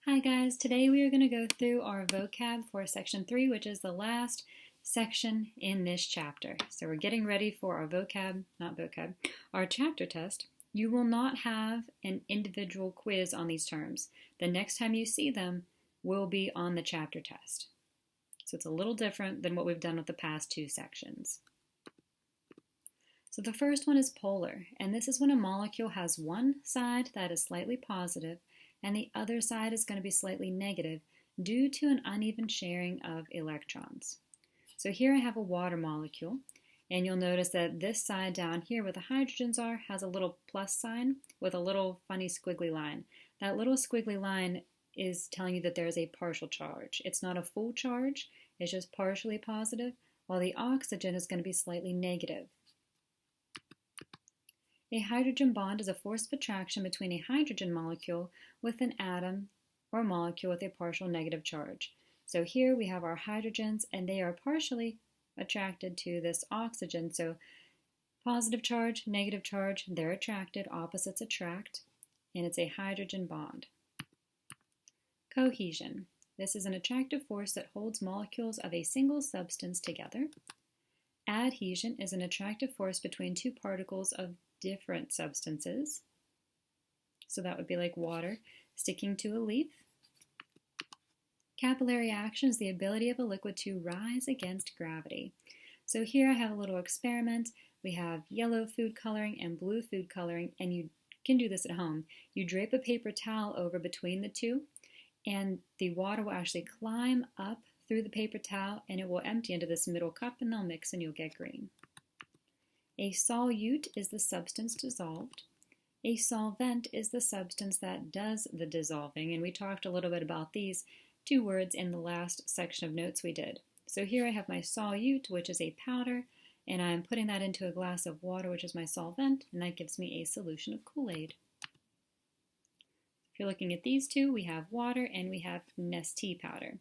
Hi guys, today we are going to go through our vocab for section 3, which is the last section in this chapter. So we're getting ready for our our chapter test. You will not have an individual quiz on these terms. The next time you see them will be on the chapter test. So it's a little different than what we've done with the past two sections. So the first one is polar, and this is when a molecule has one side that is slightly positive and the other side is going to be slightly negative due to an uneven sharing of electrons. So here I have a water molecule, and you'll notice that this side down here where the hydrogens are has a little plus sign with a little funny squiggly line. That little squiggly line is telling you that there is a partial charge. It's not a full charge, it's just partially positive, while the oxygen is going to be slightly negative. A hydrogen bond is a force of attraction between a hydrogen molecule with an atom or molecule with a partial negative charge. So here we have our hydrogens and they are partially attracted to this oxygen. So positive charge, negative charge, they're attracted, opposites attract, and it's a hydrogen bond. Cohesion. This is an attractive force that holds molecules of a single substance together. Adhesion is an attractive force between two particles of different substances. So that would be like water sticking to a leaf. Capillary action is the ability of a liquid to rise against gravity. So here I have a little experiment. We have yellow food coloring and blue food coloring, and you can do this at home. You drape a paper towel over between the two, and the water will actually climb up through the paper towel and it will empty into this middle cup and they'll mix and you'll get green. A solute is the substance dissolved. A solvent is the substance that does the dissolving, and we talked a little bit about these two words in the last section of notes we did. So here I have my solute, which is a powder, and I'm putting that into a glass of water, which is my solvent, and that gives me a solution of Kool-Aid. If you're looking at these two, we have water and we have Nestea powder.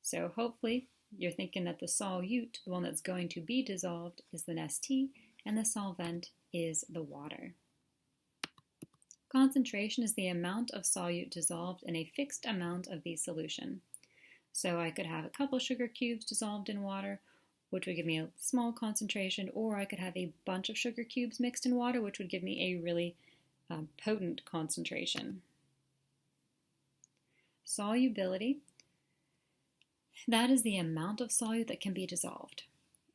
So hopefully you're thinking that the solute, the one that's going to be dissolved, is the Nestea, and the solvent is the water. Concentration is the amount of solute dissolved in a fixed amount of the solution. So I could have a couple sugar cubes dissolved in water, which would give me a small concentration, or I could have a bunch of sugar cubes mixed in water, which would give me a really potent concentration. Solubility, that is the amount of solute that can be dissolved.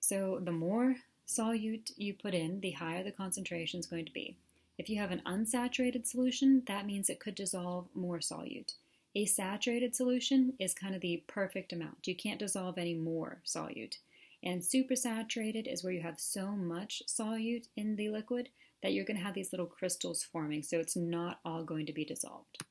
So the more solute you put in, the higher the concentration is going to be. If you have an unsaturated solution, that means it could dissolve more solute. A saturated solution is kind of the perfect amount. You can't dissolve any more solute. And supersaturated is where you have so much solute in the liquid that you're going to have these little crystals forming, so it's not all going to be dissolved.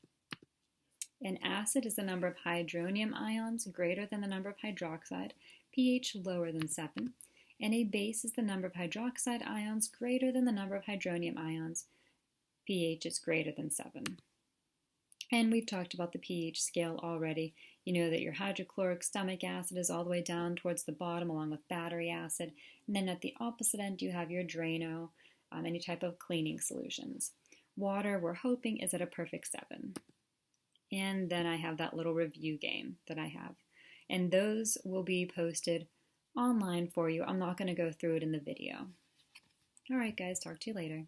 An acid is the number of hydronium ions greater than the number of hydroxide, pH lower than 7. And a base is the number of hydroxide ions greater than the number of hydronium ions, pH is greater than 7. And we've talked about the pH scale already. You know that your hydrochloric stomach acid is all the way down towards the bottom along with battery acid. And then at the opposite end you have your Drano, any type of cleaning solutions. Water, we're hoping, is at a perfect 7. And then I have that little review game that I have. And those will be posted online for you. I'm not going to go through it in the video. All right, guys, talk to you later.